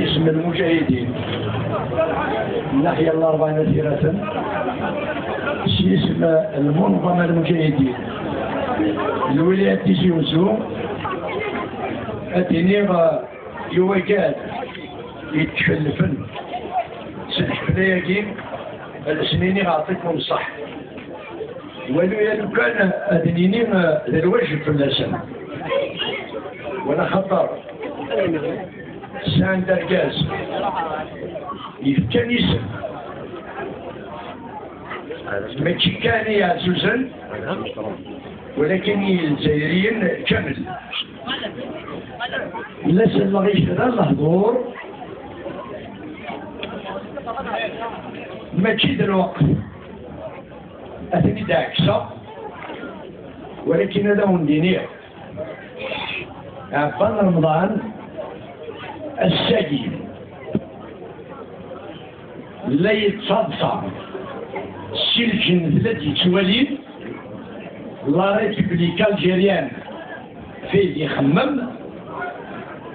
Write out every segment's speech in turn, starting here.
اسم المجاهدين الناحية الأربعة نذيرة شي اسم المنظمة المجاهدين الولاية تيجي وزو أتنيغ يوكاد يتكلفن سنحفلاياكي السنيني غعطيكم صح ولو كان أدنيني ذا الواجب في اللسان ولا خطر سان دركاز يفكان يسم ماشي كان يعزوزن ولكن الجزائريين كامل لسان الله يشهد الحضور ماشي دلوقت أثني داكسة ولكن هذا هو الدينير عبان رمضان السجين لا يتصدصر السلجن الذي توالين لا ريبوبليك الجيريان فيه يخمم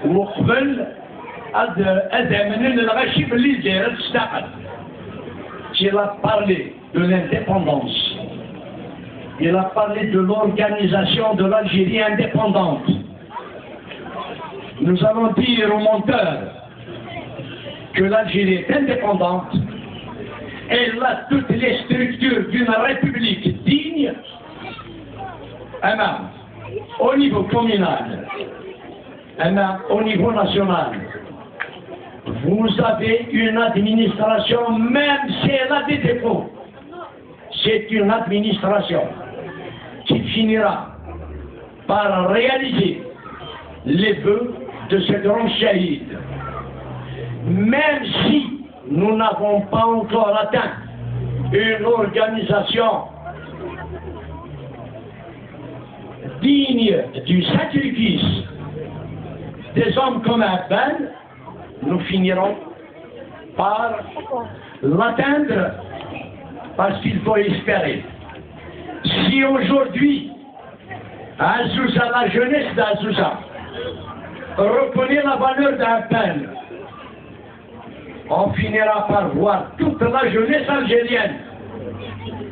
وقبل أدامنا الغشي باللي دايرة تستقل Il a parlé de l'indépendance. Il a parlé de l'organisation de l'Algérie indépendante. Nous allons dire aux menteurs que l'Algérie est indépendante. Elle a toutes les structures d'une république digne, au niveau communal, au niveau national. Vous avez une administration, même si elle a des défauts, c'est une administration qui finira par réaliser les vœux de ce grand shahid. Même si nous n'avons pas encore atteint une organisation digne du sacrifice des hommes comme Abban, nous finirons par l'atteindre parce qu'il faut espérer. Si aujourd'hui, Azouza, la jeunesse d'Azouza, reconnaît la valeur d'un peine, on finira par voir toute la jeunesse algérienne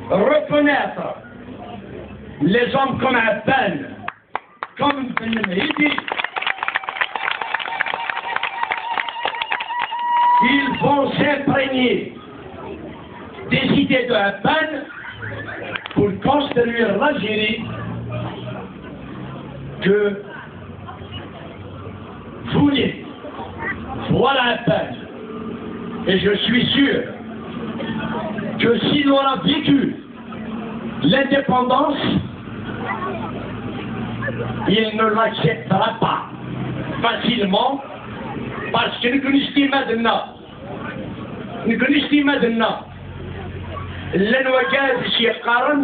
reconnaître les hommes comme un peine, comme Ben Mehdi. Ils vont s'imprégner des idées de Abban pour construire l'Algérie que voulez. Voilà Abban. Et je suis sûr que s'il aura vécu l'indépendance, il ne l'acceptera pas facilement parce que nous connaissons maintenant. Nous connaissons maintenant. L'enwagaz chez Qaran,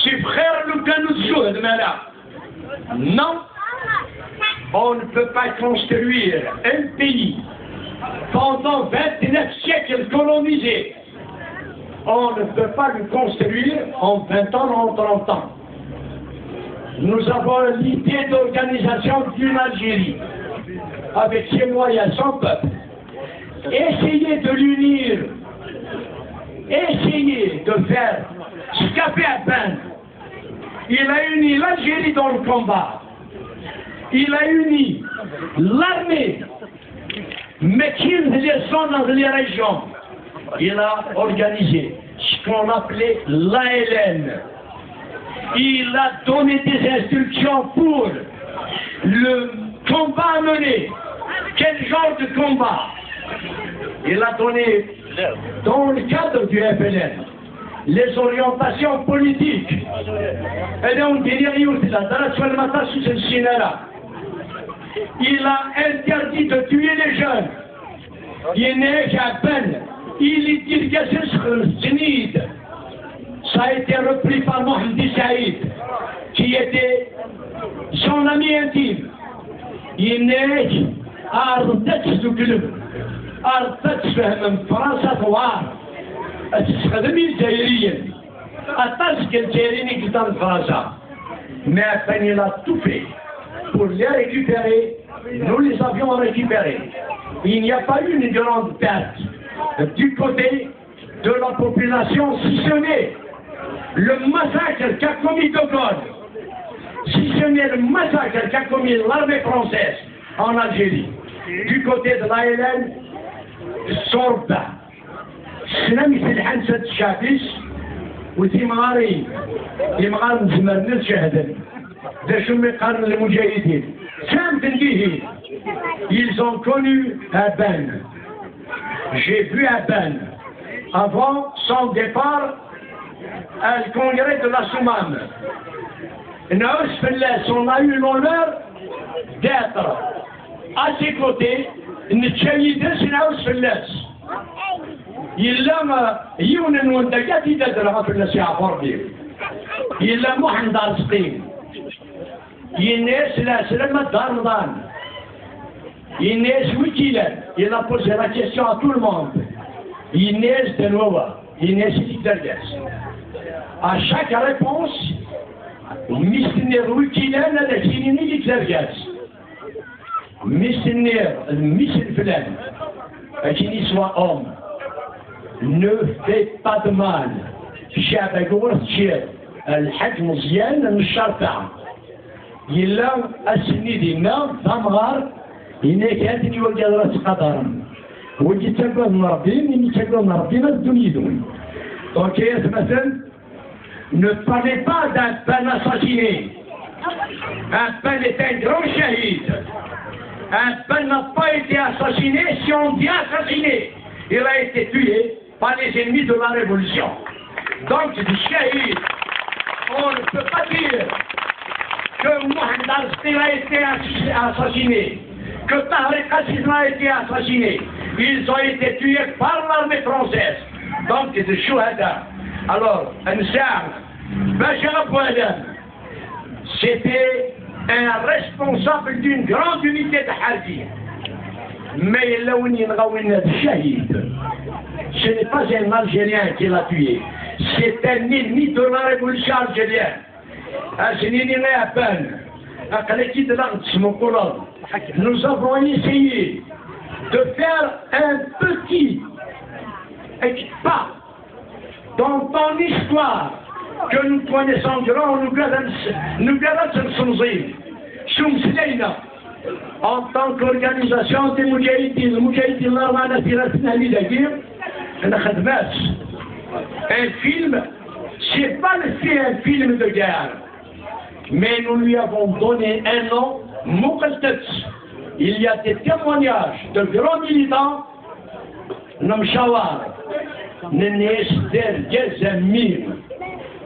c'est frère le Ganouzou de Mala. Non, on ne peut pas construire un pays pendant 29 siècles colonisé. On ne peut pas le construire en 20 ans, en 30 ans. Nous avons l'idée d'organisation d'une Algérie avec ses moyens, son peuple. Essayez de l'unir. Essayez de faire ce qu'a fait Abban. Il a uni l'Algérie dans le combat. Il a uni l'armée, mais qu'il les sont dans les régions. Il a organisé ce qu'on appelait l'ALN. Il a donné des instructions pour le combat à mener. Quel genre de combat? Il a donné, dans le cadre du FLN, les orientations politiques. Il a interdit de tuer les jeunes. Il n'est qu'à peine. Il dit que c'est ça a été repris par Mohamed Saïd, qui était son ami intime. Il n'est qu'à أردت فهم فرنسا ثوار تستخدمي الجزائريين أتاسك الجزائريين قدام فرنسا mais il a tout fait pour les récupérer. Nous les avions récupérés. il n'y a pas eu une grande perte du côté de la population, si ce n'est le massacre qu'a commis De Gaulle, si ce n'est le massacre qu'a commis l'armée française en Algérie, du côté de l'ALN, Sorba. سلام يسلحن سد الشعبيش وثي مغاري يمغار نزمرنا الشهداء دا شو مقارن المجاهدين سام تنبيه ils ont connu Aban. J'ai vu Aban avant son départ au congrès de la Soumane. Naous Fellas, on a eu l'honneur d'être à ses côtés نتشيد Naous Fellas. إلا يون الوندقات يدرها في الناس يعبر بيه إلا محن دار سقيم يناس لا سلامة دار رمضان يناس وكيلان إلا posé la question à tout le monde يناس دنوة يناس يدرجاس à chaque réponse مستنير وكيلان هذا كينيني يدرجاس مستنير المثل فلان أكيني سوا أم ne fait pas de mal. شعب يقول شيء الحج مزيان نشرطع يلا السني دينا ثمار هناك هاتني يوجد راس قدر وجي تقول نربين إني تقول نربين الدنيا دون donc مثلا ne parlez pas d'un pain assassiné. Un pain est un grand shahid. Un pain n'a pas été assassiné si on dit assassiné. Il a été tué par les ennemis de la Révolution. Donc, du shahid, on ne peut pas dire que Mohamed al-Stil a été assassiné, que Tariq Aziz a été assassiné. Ils ont été tués par l'armée française. Donc, de Chouhada. Alors, Ansar, Bachar Abouadan, c'était un responsable d'une grande unité de Hardi. Mais ce n'est pas un Algérien qui l'a tué, c'est un ennemi de la révolution algérienne. Nous avons essayé de faire un petit pas dans ton histoire que nous connaissons grand, nous en tant qu'organisation des Moudjahidines, un film, c'est pas un film de guerre, mais nous lui avons donné un nom, Muqaddas. Il y a des témoignages de grands militants, Namshawar, Nenes Der Gezamir.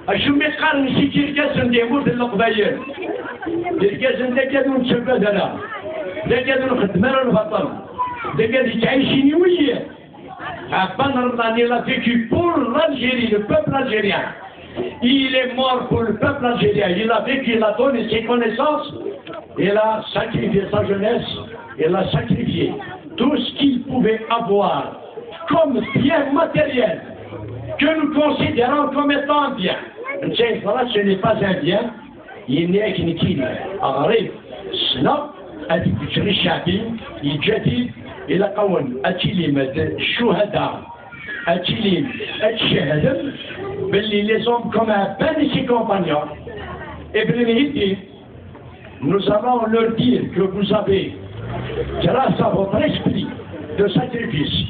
أشو مقارن شكل جسم ديموت القبايل الجسم ده كانوا نشبه دنا ده كانوا خدمنا البطل ده كانوا تعيشين وياه Abban Ramdani l'a vécu pour l'Algérie, le peuple algérien. Il est mort pour le peuple algérien. Il a vécu, il a donné ses connaissances, il a sacrifié sa jeunesse, il a sacrifié tout ce qu'il pouvait avoir comme bien matériel que nous considérons comme étant un bien. Ce n'est pas un bien, il n'est qu'une kine. أغريب سنة هذيك تشري الشعبي الجديد إلى قون أتيليم الشهداء أتيليم الشهداء باللي les hommes comme un ben de ses compagnons. Et bien nous allons leur dire que vous avez, grâce à votre esprit de sacrifice,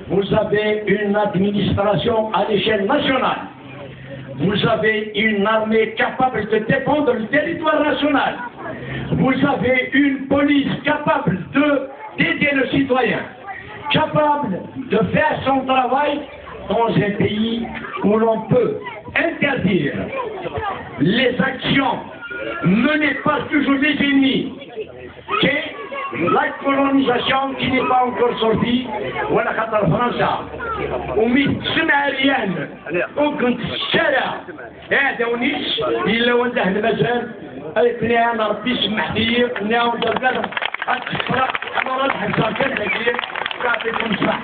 vous avez une administration à l'échelle nationale. Vous avez une armée capable de défendre le territoire national. Vous avez une police capable d'aider le citoyen, capable de faire son travail dans un pays où l'on peut interdire les actions menées par toujours les ennemis. La colonisation qui n'est pas encore sortie, ولا خطر فرنسا ومتسمع ريان وكنت في الشارع هذا ونيش إلا وانده المزال قالت لي أنا ربي يسمح لي أنا وانده البلد أتخفرق أنا راح نسافر لكن يعطيكم الصحة.